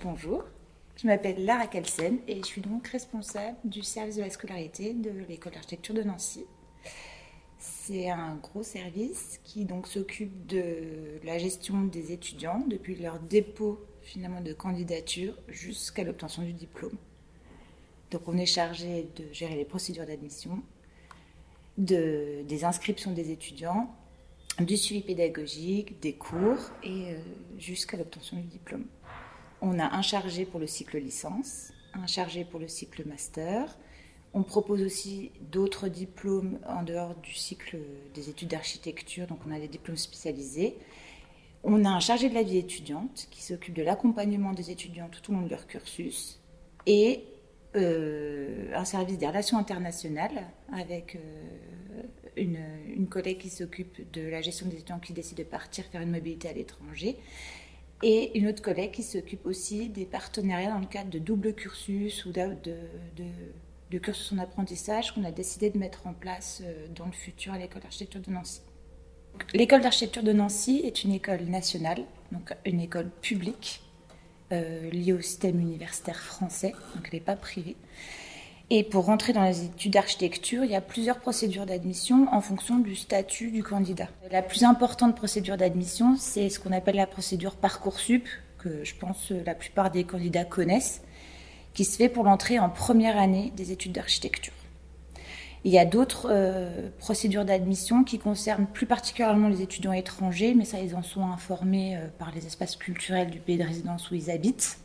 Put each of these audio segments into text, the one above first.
Bonjour, je m'appelle Lara Kelsen et je suis donc responsable du service de la scolarité de l'école d'architecture de Nancy. C'est un gros service qui donc s'occupe de la gestion des étudiants depuis leur dépôt finalement de candidature jusqu'à l'obtention du diplôme. Donc on est chargé de gérer les procédures d'admission, des inscriptions des étudiants, du suivi pédagogique, des cours et jusqu'à l'obtention du diplôme. On a un chargé pour le cycle licence, un chargé pour le cycle master. On propose aussi d'autres diplômes en dehors du cycle des études d'architecture, donc on a des diplômes spécialisés. On a un chargé de la vie étudiante qui s'occupe de l'accompagnement des étudiants tout au long de leur cursus et un service des relations internationales avec une collègue qui s'occupe de la gestion des étudiants qui décident de partir faire une mobilité à l'étranger et une autre collègue qui s'occupe aussi des partenariats dans le cadre de double cursus ou de cursus en apprentissage qu'on a décidé de mettre en place dans le futur à l'école d'architecture de Nancy. L'école d'architecture de Nancy est une école nationale, donc une école publique liée au système universitaire français, donc elle n'est pas privée. Et pour rentrer dans les études d'architecture, il y a plusieurs procédures d'admission en fonction du statut du candidat. La plus importante procédure d'admission, c'est ce qu'on appelle la procédure Parcoursup, que je pense la plupart des candidats connaissent, qui se fait pour l'entrée en première année des études d'architecture. Il y a d'autres procédures d'admission qui concernent plus particulièrement les étudiants étrangers, mais ça, ils en sont informés par les espaces culturels du pays de résidence où ils habitent.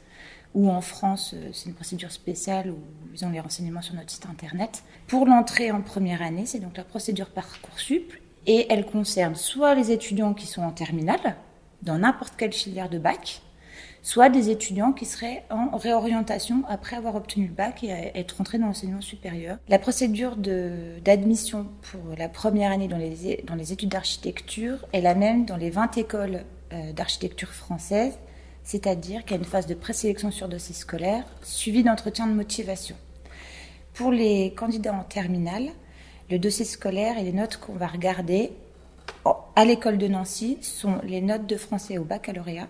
Ou en France, c'est une procédure spéciale où ils ont les renseignements sur notre site internet. Pour l'entrée en première année, c'est donc la procédure Parcoursup et elle concerne soit les étudiants qui sont en terminale, dans n'importe quelle filière de bac, soit des étudiants qui seraient en réorientation après avoir obtenu le bac et être entrés dans l'enseignement supérieur. La procédure d'admission pour la première année dans les études d'architecture est la même dans les 20 écoles d'architecture françaises, c'est-à-dire qu'il y a une phase de présélection sur dossier scolaire, suivie d'entretien de motivation. Pour les candidats en terminale, le dossier scolaire et les notes qu'on va regarder à l'école de Nancy sont les notes de français au baccalauréat,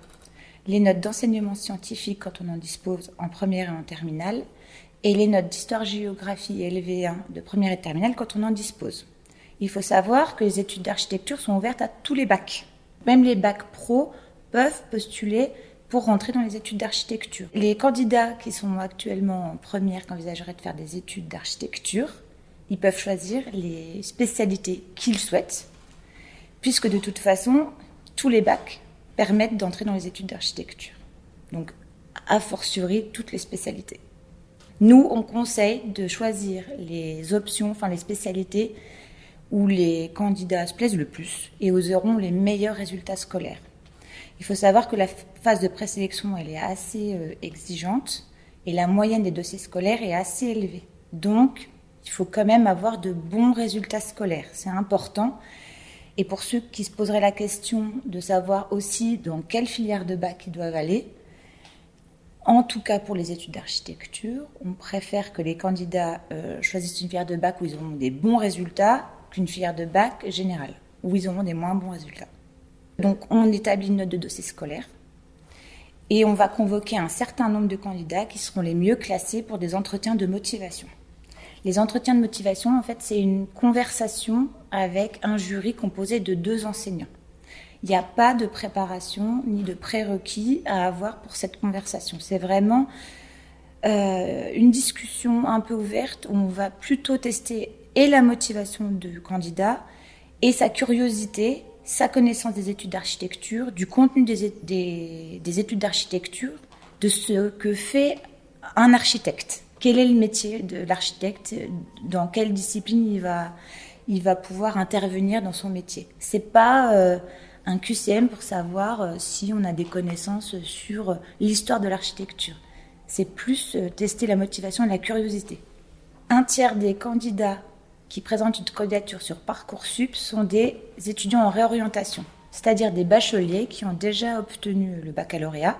les notes d'enseignement scientifique quand on en dispose en première et en terminale, et les notes d'histoire-géographie et LV1 de première et terminale quand on en dispose. Il faut savoir que les études d'architecture sont ouvertes à tous les bacs. Même les bacs pro peuvent postuler pour rentrer dans les études d'architecture. Les candidats qui sont actuellement en première, qui envisageraient de faire des études d'architecture, ils peuvent choisir les spécialités qu'ils souhaitent, puisque de toute façon, tous les bacs permettent d'entrer dans les études d'architecture. Donc, a fortiori, toutes les spécialités. Nous, on conseille de choisir les options, enfin les spécialités où les candidats se plaisent le plus et où ils auront les meilleurs résultats scolaires. Il faut savoir que la phase de présélection, elle est assez exigeante et la moyenne des dossiers scolaires est assez élevée. Donc, il faut quand même avoir de bons résultats scolaires. C'est important. Et pour ceux qui se poseraient la question de savoir aussi dans quelle filière de bac ils doivent aller, en tout cas pour les études d'architecture, on préfère que les candidats choisissent une filière de bac où ils auront des bons résultats qu'une filière de bac générale, où ils auront des moins bons résultats. Donc on établit une note de dossier scolaire et on va convoquer un certain nombre de candidats qui seront les mieux classés pour des entretiens de motivation. Les entretiens de motivation, en fait, c'est une conversation avec un jury composé de 2 enseignants. Il n'y a pas de préparation ni de prérequis à avoir pour cette conversation. C'est vraiment une discussion un peu ouverte où on va plutôt tester et la motivation du candidat et sa curiosité, sa connaissance des études d'architecture, du contenu des études d'architecture, de ce que fait un architecte. Quel est le métier de l'architecte, dans quelle discipline il va pouvoir intervenir dans son métier. C'est pas un QCM pour savoir si on a des connaissances sur l'histoire de l'architecture. C'est plus tester la motivation et la curiosité. Un tiers des candidats qui présentent une candidature sur Parcoursup sont des étudiants en réorientation, c'est-à-dire des bacheliers qui ont déjà obtenu le baccalauréat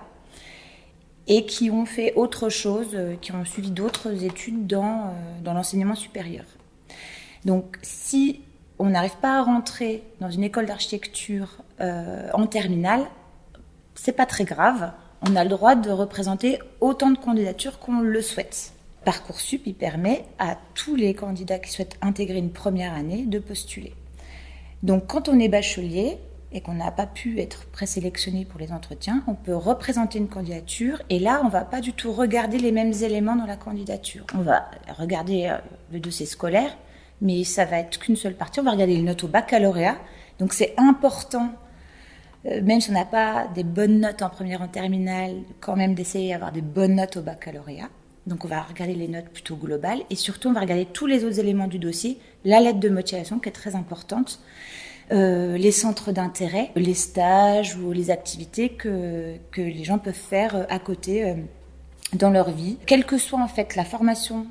et qui ont fait autre chose, qui ont suivi d'autres études dans l'enseignement supérieur. Donc, si on n'arrive pas à rentrer dans une école d'architecture en terminale, c'est pas très grave. On a le droit de représenter autant de candidatures qu'on le souhaite. Parcoursup, il permet à tous les candidats qui souhaitent intégrer une première année de postuler. Donc quand on est bachelier et qu'on n'a pas pu être présélectionné pour les entretiens, on peut représenter une candidature et là, on ne va pas du tout regarder les mêmes éléments dans la candidature. On va regarder le dossier scolaire, mais ça va être qu'une seule partie. On va regarder les notes au baccalauréat. Donc c'est important, même si on n'a pas des bonnes notes en première, en terminale, quand même d'essayer d'avoir des bonnes notes au baccalauréat. Donc on va regarder les notes plutôt globales et surtout on va regarder tous les autres éléments du dossier, la lettre de motivation qui est très importante, les centres d'intérêt, les stages ou les activités que les gens peuvent faire à côté dans leur vie. Quelle que soit en fait la formation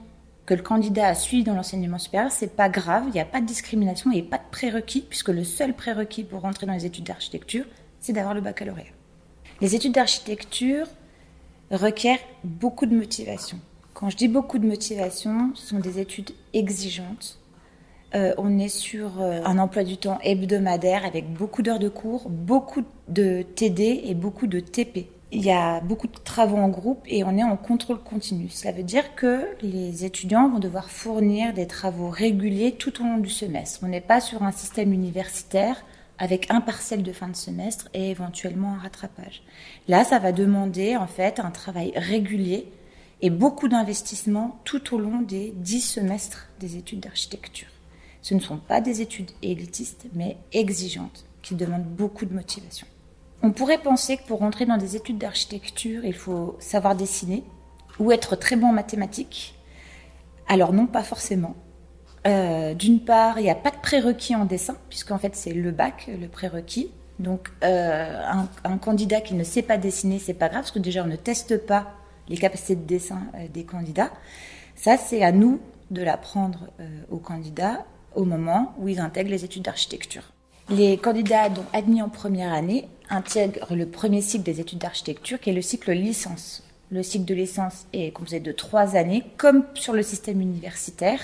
que le candidat a suivie dans l'enseignement supérieur, c'est pas grave, il n'y a pas de discrimination et pas de prérequis puisque le seul prérequis pour rentrer dans les études d'architecture, c'est d'avoir le baccalauréat. Les études d'architecture requièrent beaucoup de motivation. Quand je dis beaucoup de motivation, ce sont des études exigeantes. On est sur un emploi du temps hebdomadaire avec beaucoup d'heures de cours, beaucoup de TD et beaucoup de TP. Il y a beaucoup de travaux en groupe et on est en contrôle continu. Cela veut dire que les étudiants vont devoir fournir des travaux réguliers tout au long du semestre. On n'est pas sur un système universitaire avec un partiel de fin de semestre et éventuellement un rattrapage. Là, ça va demander en fait un travail régulier et beaucoup d'investissement tout au long des 10 semestres des études d'architecture. Ce ne sont pas des études élitistes, mais exigeantes, qui demandent beaucoup de motivation. On pourrait penser que pour rentrer dans des études d'architecture, il faut savoir dessiner ou être très bon en mathématiques. Alors non, pas forcément. D'une part, il n'y a pas de prérequis en dessin, puisqu'en fait c'est le bac, le prérequis. Donc un candidat qui ne sait pas dessiner, c'est pas grave, parce que déjà on ne teste pas les capacités de dessin des candidats. Ça, c'est à nous de l'apprendre aux candidats au moment où ils intègrent les études d'architecture. Les candidats donc admis en première année intègrent le premier cycle des études d'architecture, qui est le cycle licence. Le cycle de licence est composé de 3 années, comme sur le système universitaire,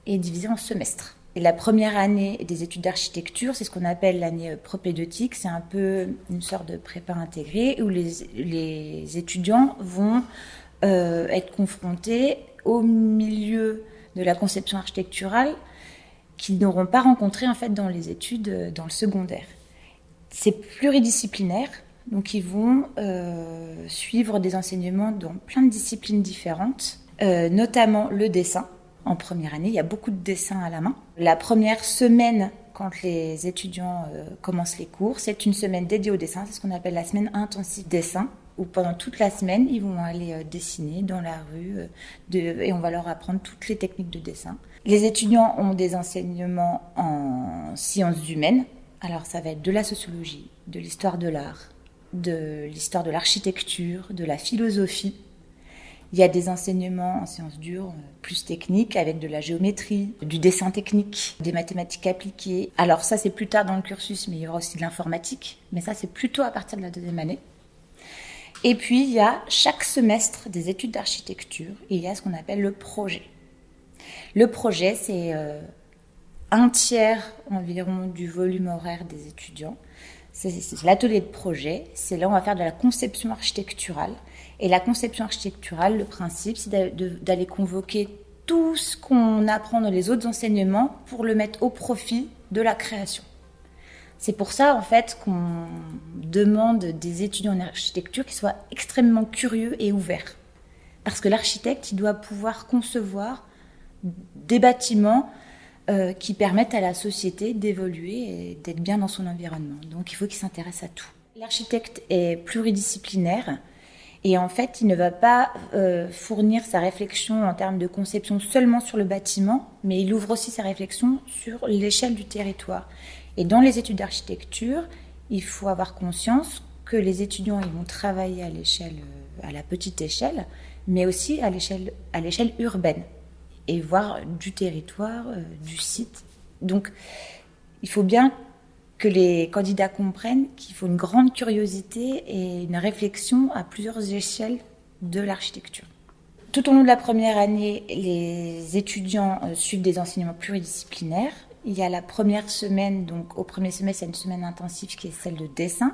et est divisé en semestres. Et la première année des études d'architecture, c'est ce qu'on appelle l'année propédeutique. C'est un peu une sorte de prépa intégrée où les étudiants vont être confrontés au milieu de la conception architecturale qu'ils n'auront pas rencontré en fait dans les études dans le secondaire. C'est pluridisciplinaire, donc ils vont suivre des enseignements dans plein de disciplines différentes, notamment le dessin. En première année, il y a beaucoup de dessins à la main. La première semaine, quand les étudiants commencent les cours, c'est une semaine dédiée au dessin, c'est ce qu'on appelle la semaine intensive dessin, où pendant toute la semaine, ils vont aller dessiner dans la rue et on va leur apprendre toutes les techniques de dessin. Les étudiants ont des enseignements en sciences humaines. Alors ça va être de la sociologie, de l'histoire de l'art, de l'histoire de l'architecture, de la philosophie. Il y a des enseignements en sciences dures plus techniques avec de la géométrie, du dessin technique, des mathématiques appliquées. Alors ça c'est plus tard dans le cursus, mais il y aura aussi de l'informatique. Mais ça c'est plutôt à partir de la 2e année. Et puis il y a chaque semestre des études d'architecture et il y a ce qu'on appelle le projet. Le projet c'est un tiers environ du volume horaire des étudiants. C'est l'atelier de projet, c'est là où on va faire de la conception architecturale. Et la conception architecturale, le principe, c'est d'aller convoquer tout ce qu'on apprend dans les autres enseignements pour le mettre au profit de la création. C'est pour ça, en fait, qu'on demande des étudiants en architecture qui soient extrêmement curieux et ouverts. Parce que l'architecte, il doit pouvoir concevoir des bâtiments qui permettent à la société d'évoluer et d'être bien dans son environnement. Donc il faut qu'il s'intéresse à tout. L'architecte est pluridisciplinaire et en fait il ne va pas fournir sa réflexion en termes de conception seulement sur le bâtiment, mais il ouvre aussi sa réflexion sur l'échelle du territoire. Et dans les études d'architecture, il faut avoir conscience que les étudiants ils vont travailler à l'échelle, à la petite échelle, mais aussi à l'échelle urbaine. Et voir du territoire, du site. Donc, il faut bien que les candidats comprennent qu'il faut une grande curiosité et une réflexion à plusieurs échelles de l'architecture. Tout au long de la première année, les étudiants suivent des enseignements pluridisciplinaires. Il y a la première semaine, donc au premier semestre, il y a une semaine intensive qui est celle de dessin.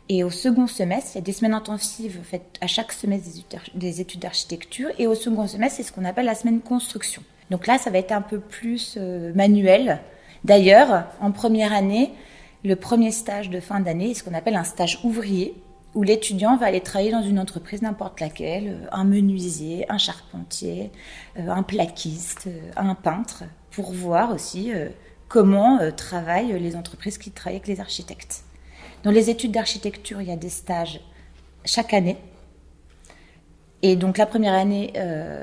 Et au second semestre, il y a des semaines intensives faites à chaque semestre des études d'architecture. Et au second semestre, c'est ce qu'on appelle la semaine construction. Donc là, ça va être un peu plus manuel. D'ailleurs, en première année, le premier stage de fin d'année est ce qu'on appelle un stage ouvrier, où l'étudiant va aller travailler dans une entreprise n'importe laquelle, un menuisier, un charpentier, un plaquiste, un peintre, pour voir aussi comment travaillent les entreprises qui travaillent avec les architectes. Dans les études d'architecture, il y a des stages chaque année. Et donc la première année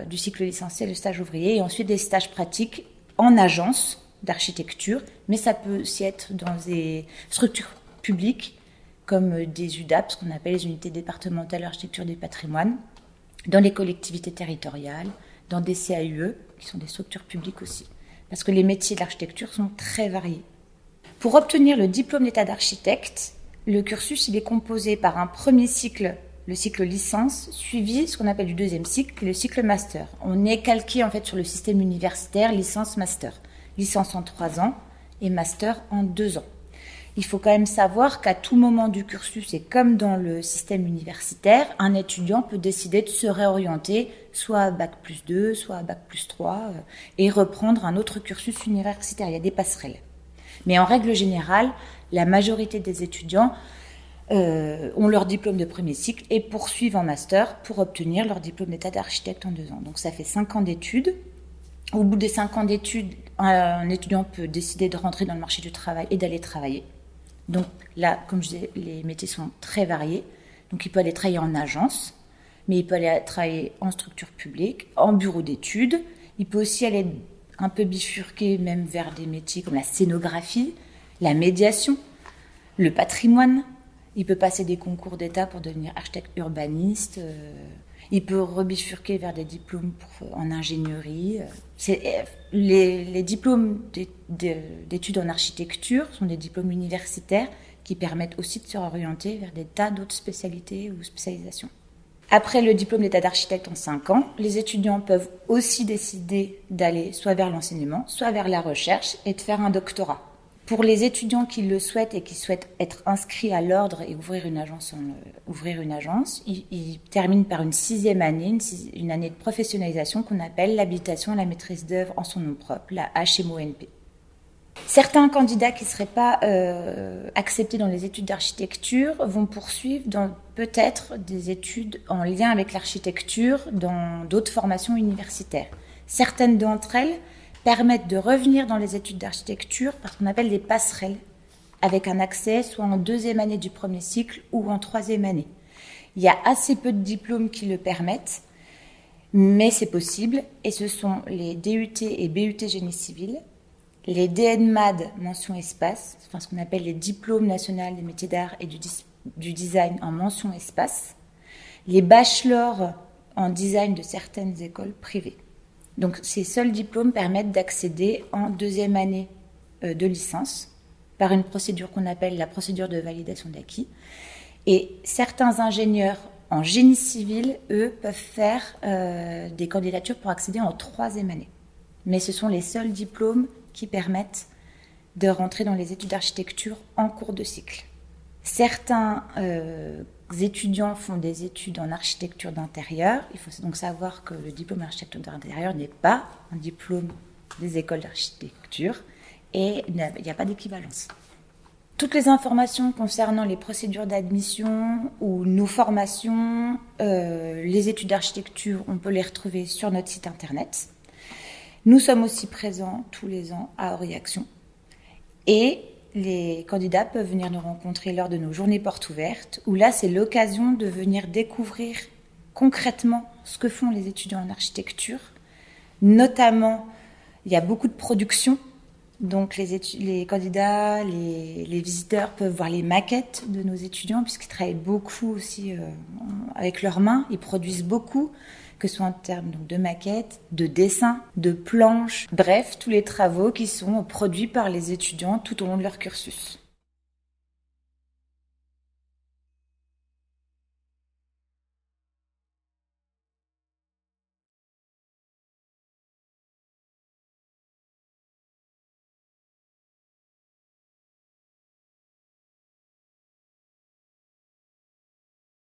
du cycle licencié, le stage ouvrier, et ensuite des stages pratiques en agence d'architecture, mais ça peut aussi être dans des structures publiques comme des UDAP, ce qu'on appelle les unités départementales d'architecture du patrimoine, dans les collectivités territoriales, dans des CAUE, qui sont des structures publiques aussi. Parce que les métiers de l'architecture sont très variés. Pour obtenir le diplôme d'état d'architecte, le cursus il est composé par un premier cycle, le cycle licence, suivi ce qu'on appelle du deuxième cycle, le cycle master. On est calqué en fait sur le système universitaire licence-master. Licence en 3 ans et master en 2 ans. Il faut quand même savoir qu'à tout moment du cursus, et comme dans le système universitaire, un étudiant peut décider de se réorienter soit à Bac+2, soit à Bac+3 et reprendre un autre cursus universitaire. Il y a des passerelles. Mais en règle générale, la majorité des étudiants ont leur diplôme de premier cycle et poursuivent en master pour obtenir leur diplôme d'état d'architecte en 2 ans. Donc ça fait 5 ans d'études. Au bout des 5 ans d'études, un étudiant peut décider de rentrer dans le marché du travail et d'aller travailler. Donc là, comme je disais, les métiers sont très variés. Donc il peut aller travailler en agence, mais il peut aller travailler en structure publique, en bureau d'études. Il peut aussi aller un peu bifurquer même vers des métiers comme la scénographie, la médiation, le patrimoine. Il peut passer des concours d'État pour devenir architecte urbaniste. Il peut rebifurquer vers des diplômes en ingénierie. Les diplômes d'études en architecture sont des diplômes universitaires qui permettent aussi de se réorienter vers des tas d'autres spécialités ou spécialisations. Après le diplôme d'état d'architecte en 5 ans, les étudiants peuvent aussi décider d'aller soit vers l'enseignement, soit vers la recherche et de faire un doctorat. Pour les étudiants qui le souhaitent et qui souhaitent être inscrits à l'ordre et ouvrir une agence, ils terminent par une 6e année, une année de professionnalisation qu'on appelle l'habilitation à la maîtrise d'œuvre en son nom propre, la HMONP. Certains candidats qui ne seraient pas acceptés dans les études d'architecture vont poursuivre peut-être des études en lien avec l'architecture dans d'autres formations universitaires. Certaines d'entre elles permettent de revenir dans les études d'architecture par ce qu'on appelle des passerelles, avec un accès soit en 2e année du premier cycle ou en 3e année. Il y a assez peu de diplômes qui le permettent, mais c'est possible, et ce sont les DUT et BUT Génie Civil, les DNMAD mention espace, enfin ce qu'on appelle les diplômes nationaux des métiers d'art et du design en mention espace, les bachelors en design de certaines écoles privées. Donc ces seuls diplômes permettent d'accéder en 2e année de licence par une procédure qu'on appelle la procédure de validation d'acquis. Et certains ingénieurs en génie civil, eux, peuvent faire des candidatures pour accéder en 3e année. Mais ce sont les seuls diplômes qui permettent de rentrer dans les études d'architecture en cours de cycle. Certains étudiants font des études en architecture d'intérieur. Il faut donc savoir que le diplôme d'architecture d'intérieur n'est pas un diplôme des écoles d'architecture et il n'y a pas d'équivalence. Toutes les informations concernant les procédures d'admission ou nos formations, les études d'architecture, on peut les retrouver sur notre site internet. Nous sommes aussi présents tous les ans à Auriaction et les candidats peuvent venir nous rencontrer lors de nos journées portes ouvertes, où là, c'est l'occasion de venir découvrir concrètement ce que font les étudiants en architecture. Notamment, il y a beaucoup de production, donc les candidats, les visiteurs peuvent voir les maquettes de nos étudiants, puisqu'ils travaillent beaucoup aussi avec leurs mains, ils produisent beaucoup, que ce soit en termes donc, de maquettes, de dessins, de planches, bref, tous les travaux qui sont produits par les étudiants tout au long de leur cursus.